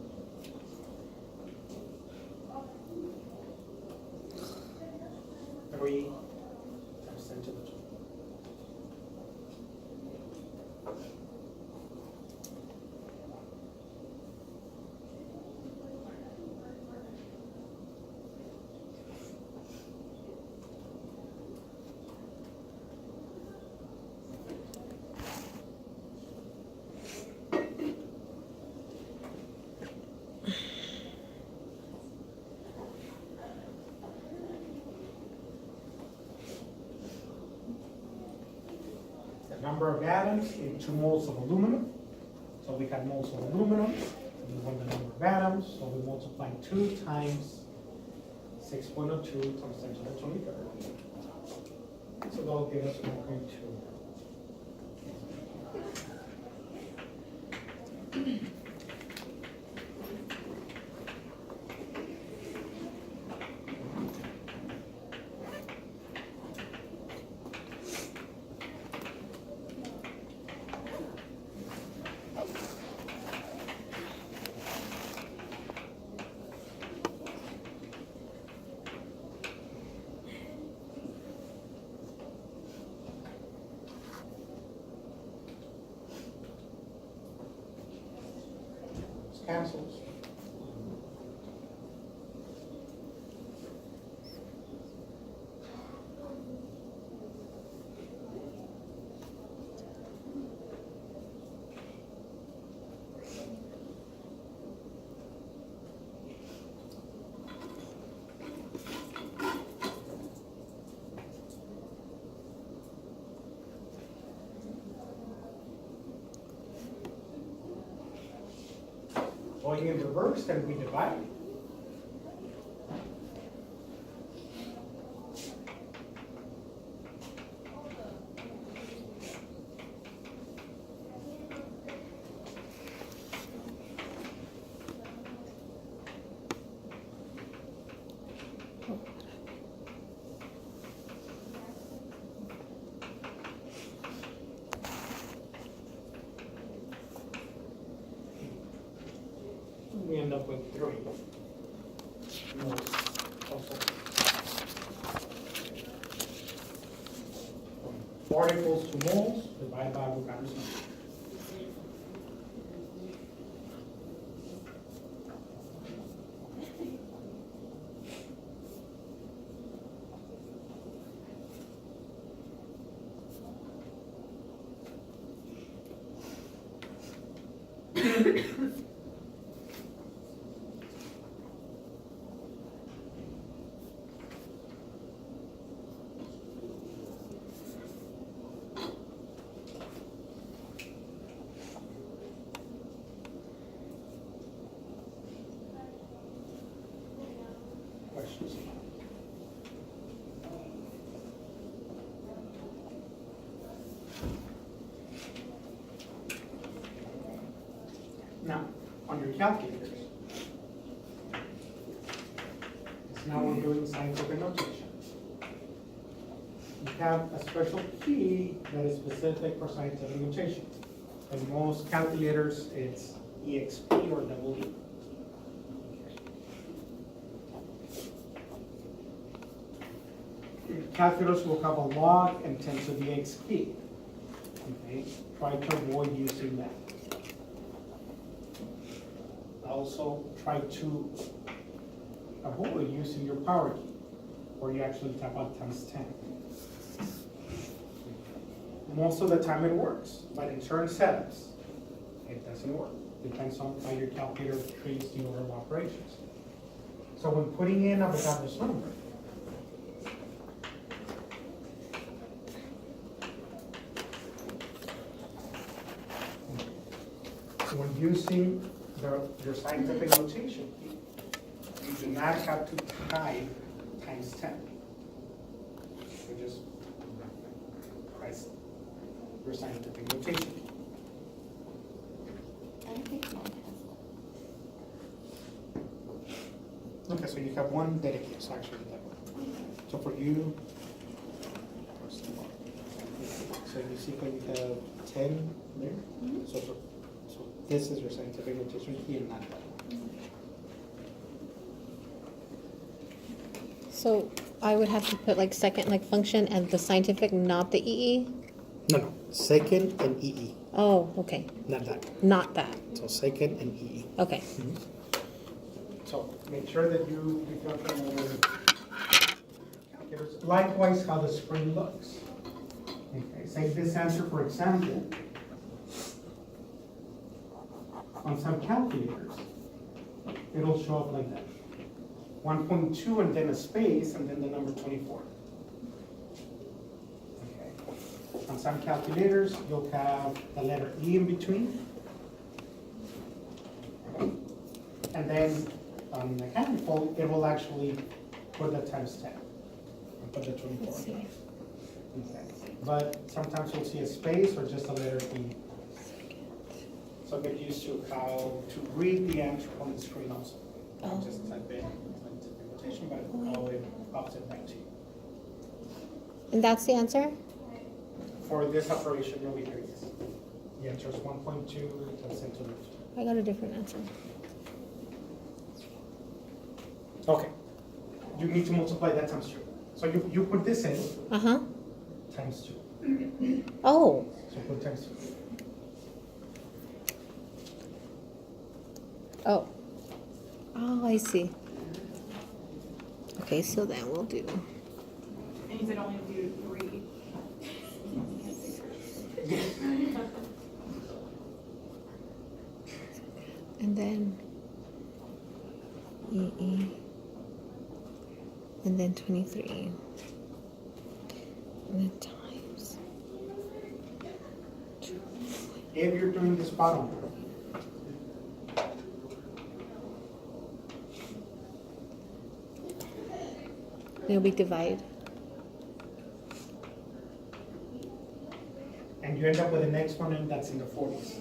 3 times 10 to the 2. Number of atoms in 2 moles of aluminum. So we have moles of aluminum. We want the number of atoms. So we multiply 2 times 6.02 times 10 to the 23rd. So that'll give us 1.2. cancels. Going in reverse, then we divide. We end up with 3 moles also. 4 equals 2 moles, divided by Avogadro's number. Questions? Now, on your calculators, now we're doing scientific notation. You have a special key that is specific for scientific notation. In most calculators, it's EXP or double E. Calculators will have a log and tend to the EXP. Okay, try to avoid using that. Also, try to avoid using your power key, where you actually type out times 10. Most of the time it works, but in certain setups, it doesn't work. Depends on how your calculator treats the order of operations. So when putting in Avogadro's number, when using your scientific notation, you do not have to type times 10. You just press your scientific notation. Okay, so you have one dedicated, so actually that one. So for you, so you see how you have 10 there? So this is your scientific notation key and not that one. So I would have to put like second, like function and the scientific, not the EE? No, second and EE, Oh, okay. not that. Not that. So second and EE. Okay. So make sure that you calculate calculators. Likewise, how the spring looks. Okay, say this answer, for example, on some calculators, it'll show up like that. 1.2 and then a space and then the number 24. Okay. On some calculators, you'll have the letter E in between. Okay. And then on mechanical, it will actually put the times 10 and put the 24. Let's see. Okay. But sometimes you'll see a space or just a letter E. So get used to how to read the answer on the screen also. Not just type in scientific notation, but how it pops it back to you. And that's the answer? For this operation, you'll be here, yes. The answer is 1.2 times 10 to the 2. I got a different answer. Okay. You need to multiply that times 2. So you put this in Uh-huh. times 2. Oh, So put times 2. Oh. Oh, I see. Okay, so then we'll do. And you said only do 3. And then EE. And then 23. And then times. If you're doing this bottom part, It'll be divide. and you end up with an exponent that's in the 40s,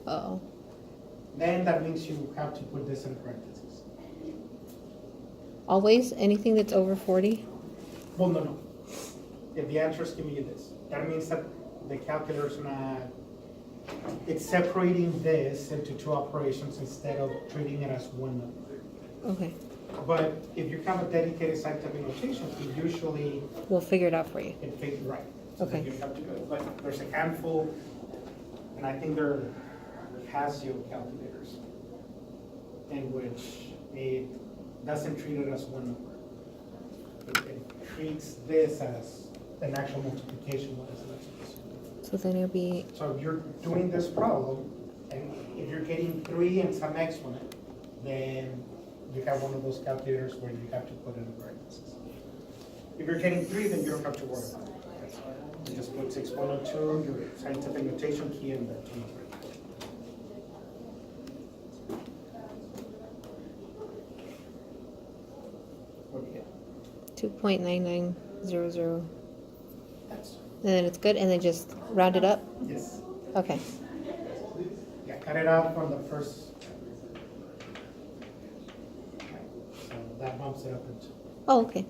Oh. then that means you have to put this in parentheses. Always? Anything that's over 40? Well, no. If the answer is giving you this, that means that the calculator's not, it's separating this into 2 operations instead of treating it as one number. Okay. But if you have a dedicated scientific notation, you usually, We'll figure it out for you. it figures right. So then Okay. you have to do it. But there's a handful, and I think they're Casio calculators, in which it doesn't treat it as one number. It treats this as an actual multiplication when it's not supposed to. So then it'll be, So if you're doing this problem, and if you're getting 3 and some exponent, then you have one of those calculators where you have to put in parentheses. If you're getting 3, then you don't have to worry about it. You just put 6.02, your scientific notation key, and the 2 number. What do you get? 2.9900. That's, And then it's good, and then just round it up? yes. Okay. Yeah, cut it out from the first. So that bumps it up into. Oh, okay.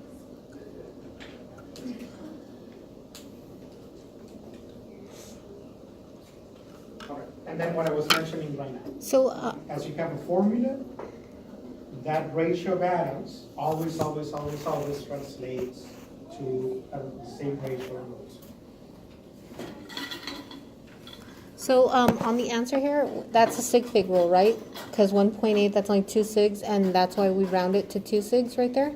Okay. And then what I was mentioning right now, So, as you have a formula, that ratio of atoms always translates to the same ratio of rows. on the answer here, that's a sig fig rule, right? Because 1.8, that's only 2 sigs, and that's why we round it to 2 sigs right there?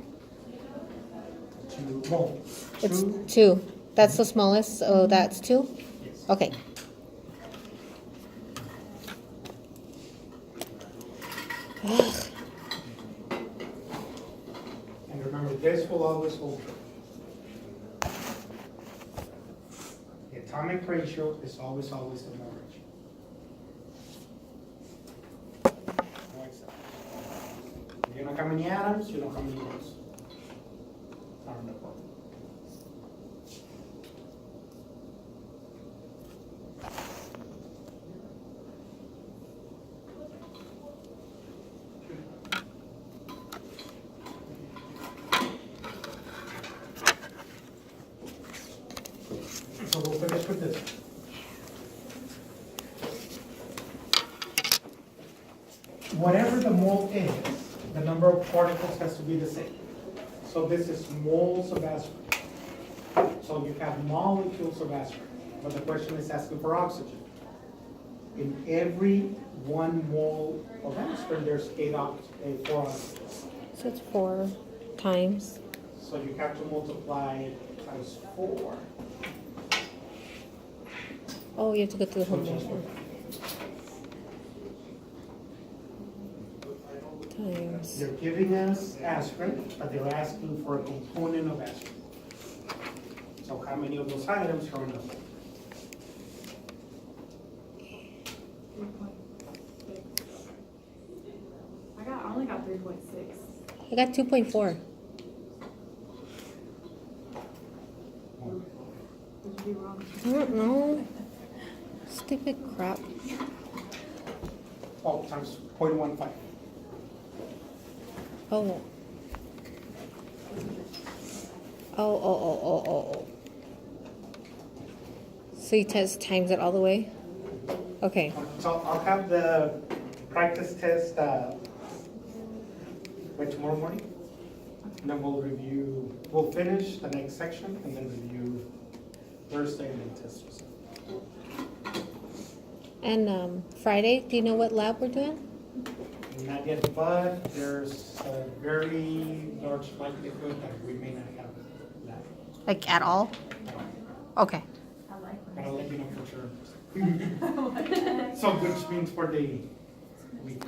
Well, It's 2, 2. That's the smallest, so that's 2? yes. Okay. And remember, this will always hold true. The atomic ratio is always the mole ratio. No exception. You know how many atoms, you know how many moles are in the world. So we'll finish with this. Whatever the mole is, the number of particles has to be the same. So this is moles of aspirin. So you have molecules of aspirin, but the question is asking for oxygen. In every 1 mole of aspirin, there's 4 oxygens. So it's 4 times. So you have to multiply times 4. Oh, you have to go through the whole Which is motion. Times. They're giving us aspirin, but they're asking for a component of aspirin. So how many of those items are in the 3.6. I only got 3.6. I got 2.4. Would you be wrong? I don't know. Stupid crap. times 0.15. Oh. Oh. So you test times it all the way? Okay. So I'll have the practice test by tomorrow morning. And then we'll finish the next section and then review Thursday and then test results. And Friday, do you know what lab we're doing? Not yet, but there's a very large likelihood that we may not have that. Like at all? Okay. I like But I'll let you know for sure. So which means for the week.